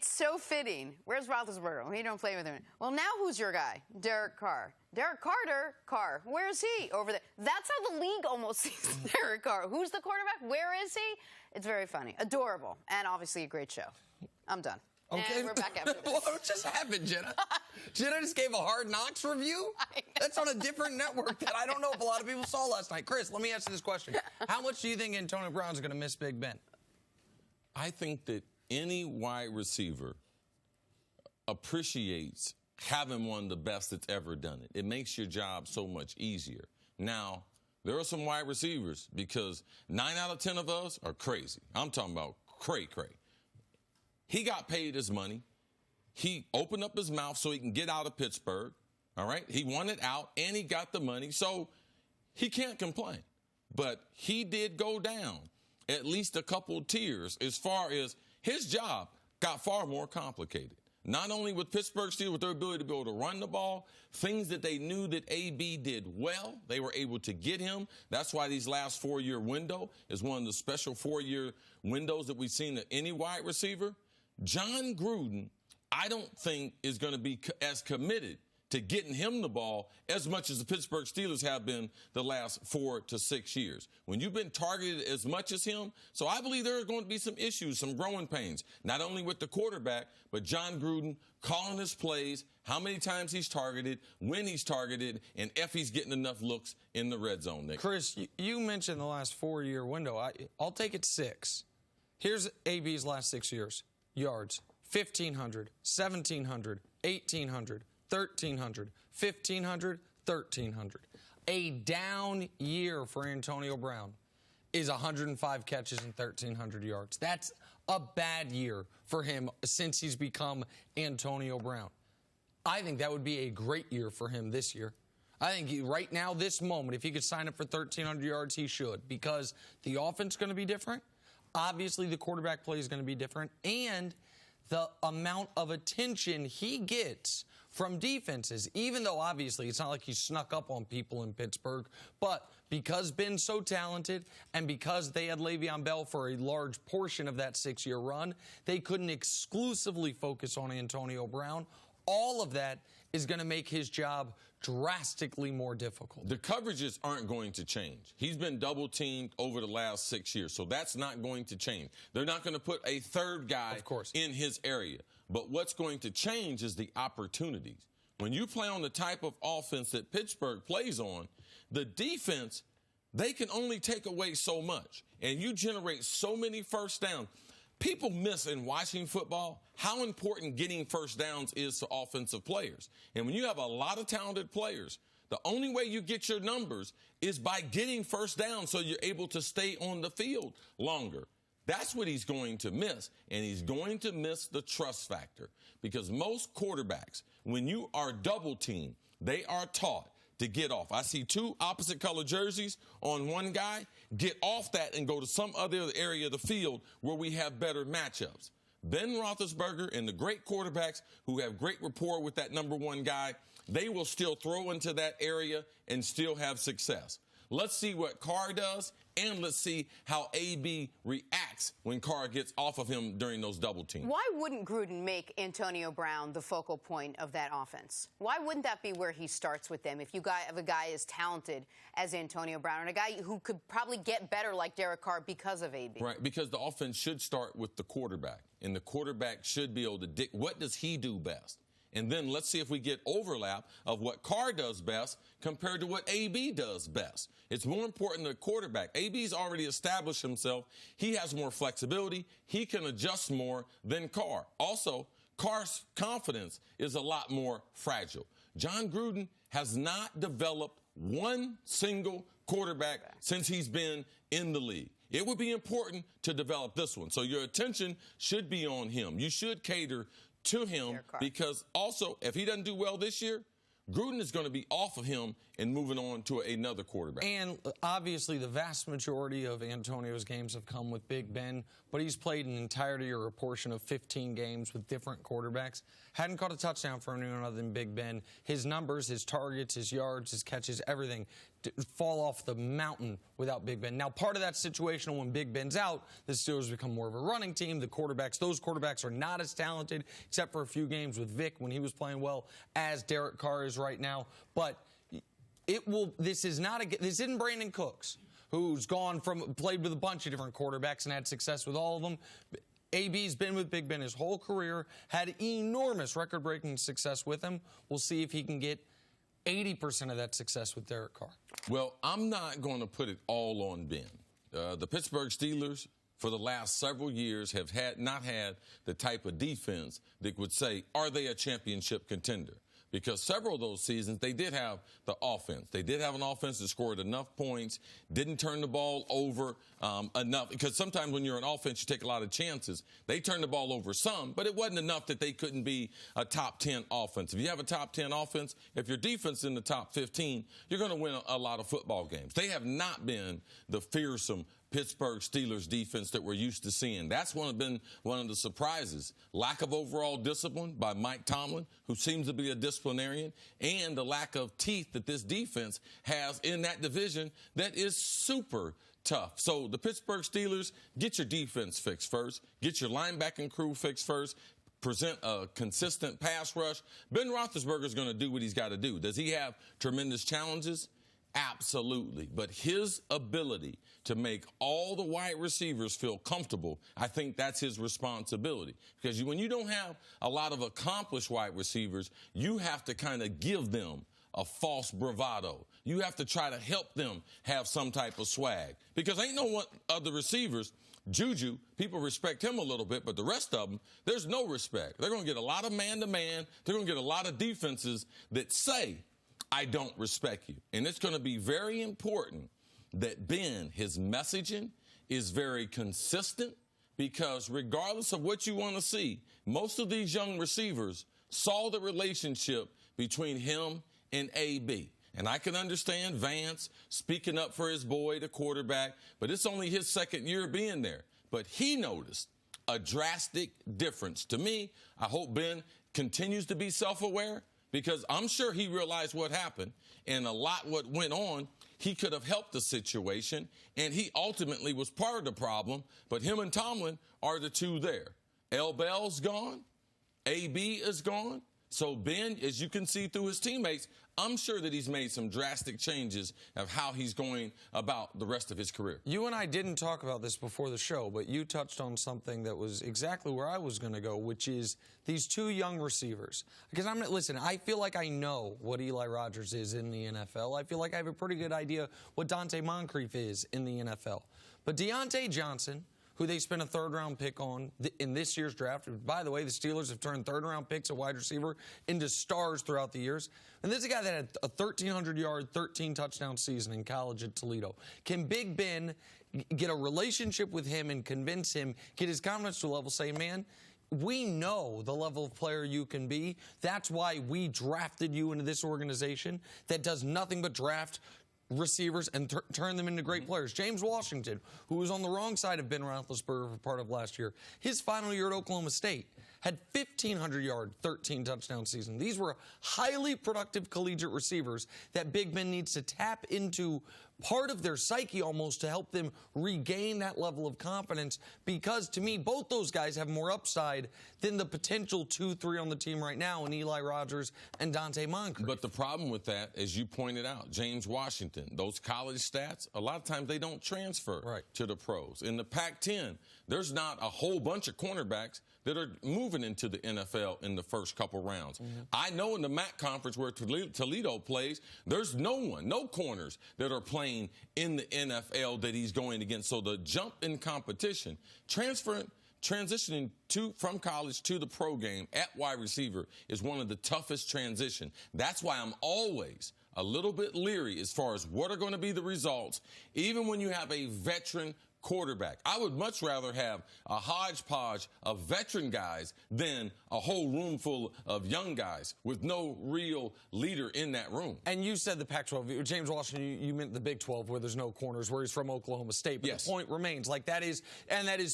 So fitting. Where's Roethlisberger? Well, he don't play with him. Well, now who's your guy? Derek Carr. Derek Carr. Where is he? Over there. That's how the league almost sees Derek Carr. Who's the quarterback? Where is he? It's very funny. Adorable. And obviously a great show. I'm done. Okay. And we're back after this. What just happened, Jenna? Jenna just gave a Hard Knocks review? That's on a different network that I don't know if a lot of people saw last night. Chris, let me ask you this question. How much do you think Antonio Brown's going to miss Big Ben? I think that any wide receiver appreciates having one of the best that's ever done it. It makes your job so much easier. Now, there are some wide receivers because 9 out of 10 of us are crazy. I'm talking about cray. He got paid his money. He opened up his mouth so he can get out of Pittsburgh, all right? He wanted out, and he got the money, so he can't complain. But he did go down at least a couple tiers as far as his job got far more complicated. Not only with Pittsburgh Steelers, with their ability to be able to run the ball, things that they knew that AB did well, they were able to get him. That's why these last 4-year window is one of the special 4-year windows that we've seen to any wide receiver. John Gruden, I don't think is going to be as committed to getting him the ball as much as the Pittsburgh Steelers have been the last 4 to 6 years. When you've been targeted as much as him, so I believe there are going to be some issues, some growing pains, not only with the quarterback, but John Gruden calling his plays, how many times he's targeted, when he's targeted, and if he's getting enough looks in the red zone. Nick. Chris, you mentioned the last 4-year window. I'll take it 6. Here's AB's last 6 years. Yards, 1,500, 1,700, 1,800, 1,300, 1,500, 1,300. A down year for Antonio Brown is 105 catches and 1,300 yards. That's a bad year for him since he's become Antonio Brown. I think that would be a great year for him this year. I think right now, this moment, if he could sign up for 1,300 yards, he should, because the offense is going to be different. Obviously, the quarterback play is going to be different, and the amount of attention he gets from defenses, even though obviously it's not like he snuck up on people in Pittsburgh, but because Ben's so talented and because they had Le'Veon Bell for a large portion of that 6-year run, they couldn't exclusively focus on Antonio Brown. All of that is going to make his job drastically more difficult. The coverages aren't going to change. He's been double-teamed over the last 6 years, so that's not going to change. They're not going to put a third guy in his area. But what's going to change is the opportunities. When you play on the type of offense that Pittsburgh plays on, the defense, they can only take away so much, and you generate so many first downs. People miss in watching football how important getting first downs is to offensive players. And when you have a lot of talented players, the only way you get your numbers is by getting first down so you're able to stay on the field longer. That's what he's going to miss, and he's going to miss the trust factor. Because most quarterbacks, when you are double-teamed, they are taught to get off. I see 2 opposite color jerseys on one guy. Get off that and go to some other area of the field where we have better matchups. Ben Roethlisberger and the great quarterbacks who have great rapport with that number 1 guy, they will still throw into that area and still have success. Let's see what Carr does, and let's see how AB reacts when Carr gets off of him during those double teams. Why wouldn't Gruden make Antonio Brown the focal point of that offense? Why wouldn't that be where he starts with them if you have a guy as talented as Antonio Brown and a guy who could probably get better like Derek Carr because of AB? Right, because the offense should start with the quarterback, and the quarterback should be able to dictate what does he do best. And then let's see if we get overlap of what Carr does best compared to what AB does best. It's more important than the quarterback. AB's already established himself. He has more flexibility. He can adjust more than Carr. Also, Carr's confidence is a lot more fragile. John Gruden has not developed one single quarterback since he's been in the league. It would be important to develop this one. So your attention should be on him. You should cater to him because also, if he doesn't do well this year, Gruden is going to be off of him and moving on to another quarterback. And obviously the vast majority of Antonio's games have come with Big Ben, but he's played an entirety or a portion of 15 games with different quarterbacks. Hadn't caught a touchdown for anyone other than Big Ben. His numbers, his targets, his yards, his catches, everything fall off the mountain without Big Ben. Now, part of that's situational. When Big Ben's out, the Steelers become more of a running team. Those quarterbacks are not as talented, except for a few games with Vic when he was playing well, as Derek Carr is right now. But this isn't Brandon Cooks, who's played with a bunch of different quarterbacks and had success with all of them. AB's been with Big Ben his whole career, had enormous record-breaking success with him. We'll see if he can get 80% of that success with Derek Carr. Well, I'm not going to put it all on Ben. The Pittsburgh Steelers, for the last several years, have not had the type of defense that would say, are they a championship contender? Because several of those seasons, they did have the offense. They did have an offense that scored enough points, didn't turn the ball over enough. Because sometimes when you're an offense, you take a lot of chances. They turned the ball over some, but it wasn't enough that they couldn't be a top 10 offense. If you have a top 10 offense, if your defense is in the top 15, you're going to win a lot of football games. They have not been the fearsome Pittsburgh Steelers defense that we're used to seeing. That's been one of the surprises. Lack of overall discipline by Mike Tomlin, who seems to be a disciplinarian, and the lack of teeth that this defense has in that division that is super tough. So the Pittsburgh Steelers, get your defense fixed first. Get your linebacking crew fixed first. Present a consistent pass rush. Ben Roethlisberger is going to do what he's got to do. Does he have tremendous challenges? Absolutely. But his ability to make all the wide receivers feel comfortable, I think that's his responsibility. Because when you don't have a lot of accomplished wide receivers, you have to kind of give them a false bravado. You have to try to help them have some type of swag. Because ain't no one other receivers, Juju, people respect him a little bit, but the rest of them, there's no respect. They're going to get a lot of man-to-man. They're going to get a lot of defenses that say, I don't respect you. And it's going to be very important that Ben, his messaging is very consistent, because regardless of what you want to see, most of these young receivers saw the relationship between him and AB. And I can understand Vance speaking up for his boy, the quarterback, but it's only his second year being there. But he noticed a drastic difference. To me, I hope Ben continues to be self-aware, because I'm sure he realized what happened, and a lot what went on. He could have helped the situation, and he ultimately was part of the problem, but him and Tomlin are the two there. L. Bell's gone. AB is gone. So Ben, as you can see through his teammates, I'm sure that he's made some drastic changes of how he's going about the rest of his career. You and I didn't talk about this before the show, but you touched on something that was exactly where I was going to go, which is these two young receivers. Because listen, I feel like I know what Eli Rogers is in the NFL. I feel like I have a pretty good idea what Dante Moncrief is in the NFL. But Deontay Johnson, who they spent a third-round pick on in this year's draft. By the way, the Steelers have turned third-round picks at wide receiver into stars throughout the years. And this is a guy that had a 1,300-yard, 13-touchdown season in college at Toledo. Can Big Ben get a relationship with him and convince him, get his confidence to a level, say, man, we know the level of player you can be. That's why we drafted you into this organization that does nothing but draft receivers and turn them into great players. James Washington, who was on the wrong side of Ben Roethlisberger for part of last year, his final year at Oklahoma State had 1,500-yard, 13-touchdown season. These were highly productive collegiate receivers that Big Ben needs to tap into part of their psyche almost to help them regain that level of confidence, because to me, both those guys have more upside than the potential 2-3 on the team right now in Eli Rogers and Dante Moncrief. But the problem with that, as you pointed out, James Washington, those college stats, a lot of times they don't transfer to the pros. In the Pac-10, there's not a whole bunch of cornerbacks that are moving into the NFL in the first couple rounds. I know in the MAC conference where Toledo plays, there's no corners that are playing in the NFL that he's going against. So the jump in competition, transitioning from college to the pro game at wide receiver is one of the toughest transition. That's why I'm always a little bit leery as far as what are going to be the results, even when you have a veteran quarterback. I would much rather have a hodgepodge of veteran guys than a whole room full of young guys with no real leader in that room. And you said the Pac-12. James Washington, you meant the Big 12 where there's no corners, where he's from Oklahoma State. But yes. The point remains, like that is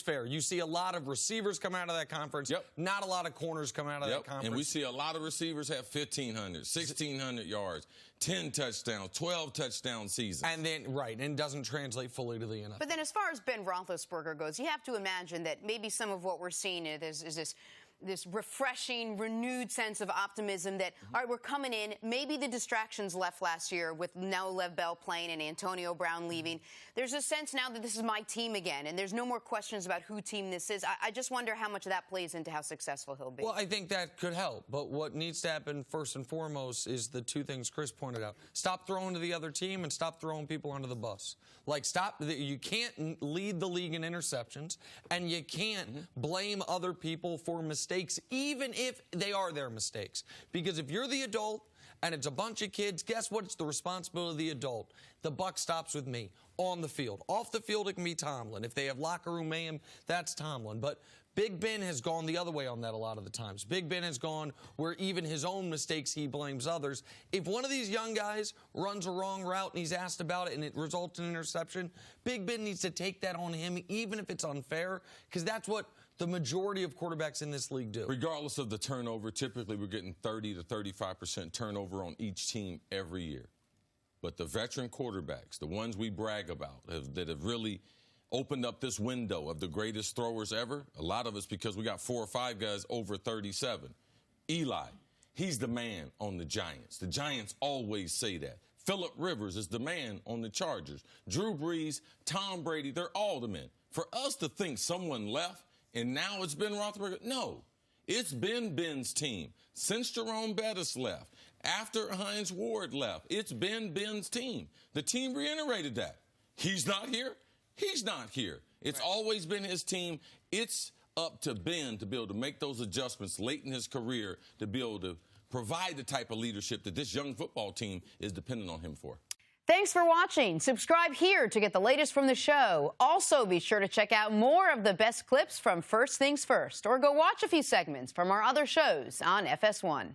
fair. You see a lot of receivers come out of that conference. Yep. Not a lot of corners come out of that conference. And we see a lot of receivers have 1,500, 1,600 yards, 10 touchdowns, 12 touchdown seasons. And then, right, and doesn't translate fully to the NFL. But then as far as Ben Roethlisberger goes, you have to imagine that maybe some of what we're seeing is this refreshing, renewed sense of optimism that, all right, we're coming in. Maybe the distractions left last year with now Lev Bell playing and Antonio Brown leaving. There's a sense now that this is my team again, and there's no more questions about who team this is. I just wonder how much of that plays into how successful he'll be. Well, I think that could help. But what needs to happen first and foremost is the two things Chris pointed out. Stop throwing to the other team and stop throwing people under the bus. Like, stop. You can't lead the league in interceptions, and you can't blame other people for mistakes, even if they are their mistakes. Because if you're the adult and it's a bunch of kids, guess what? It's the responsibility of the adult. The buck stops with me on the field. Off the field, it can be Tomlin. If they have locker room mayhem, that's Tomlin. But Big Ben has gone the other way on that a lot of the times. Big Ben has gone where even his own mistakes, he blames others. If one of these young guys runs a wrong route and he's asked about it and it results in an interception, Big Ben needs to take that on him, even if it's unfair, because that's what the majority of quarterbacks in this league do. Regardless of the turnover, typically we're getting 30 to 35% turnover on each team every year. But the veteran quarterbacks, the ones we brag about, that have really opened up this window of the greatest throwers ever, a lot of it's because we got 4 or 5 guys over 37. Eli, he's the man on the Giants. The Giants always say that. Phillip Rivers is the man on the Chargers. Drew Brees, Tom Brady, they're all the men. For us to think someone left and now it's Ben Roethlisberger, no. It's been Ben's team. Since Jerome Bettis left, after Hines Ward left, it's been Ben's team. The team reiterated that. He's not here. He's not here. It's always been his team. It's up to Ben to be able to make those adjustments late in his career to be able to provide the type of leadership that this young football team is dependent on him for. Thanks for watching. Subscribe here to get the latest from the show. Also, be sure to check out more of the best clips from First Things First, or go watch a few segments from our other shows on FS1.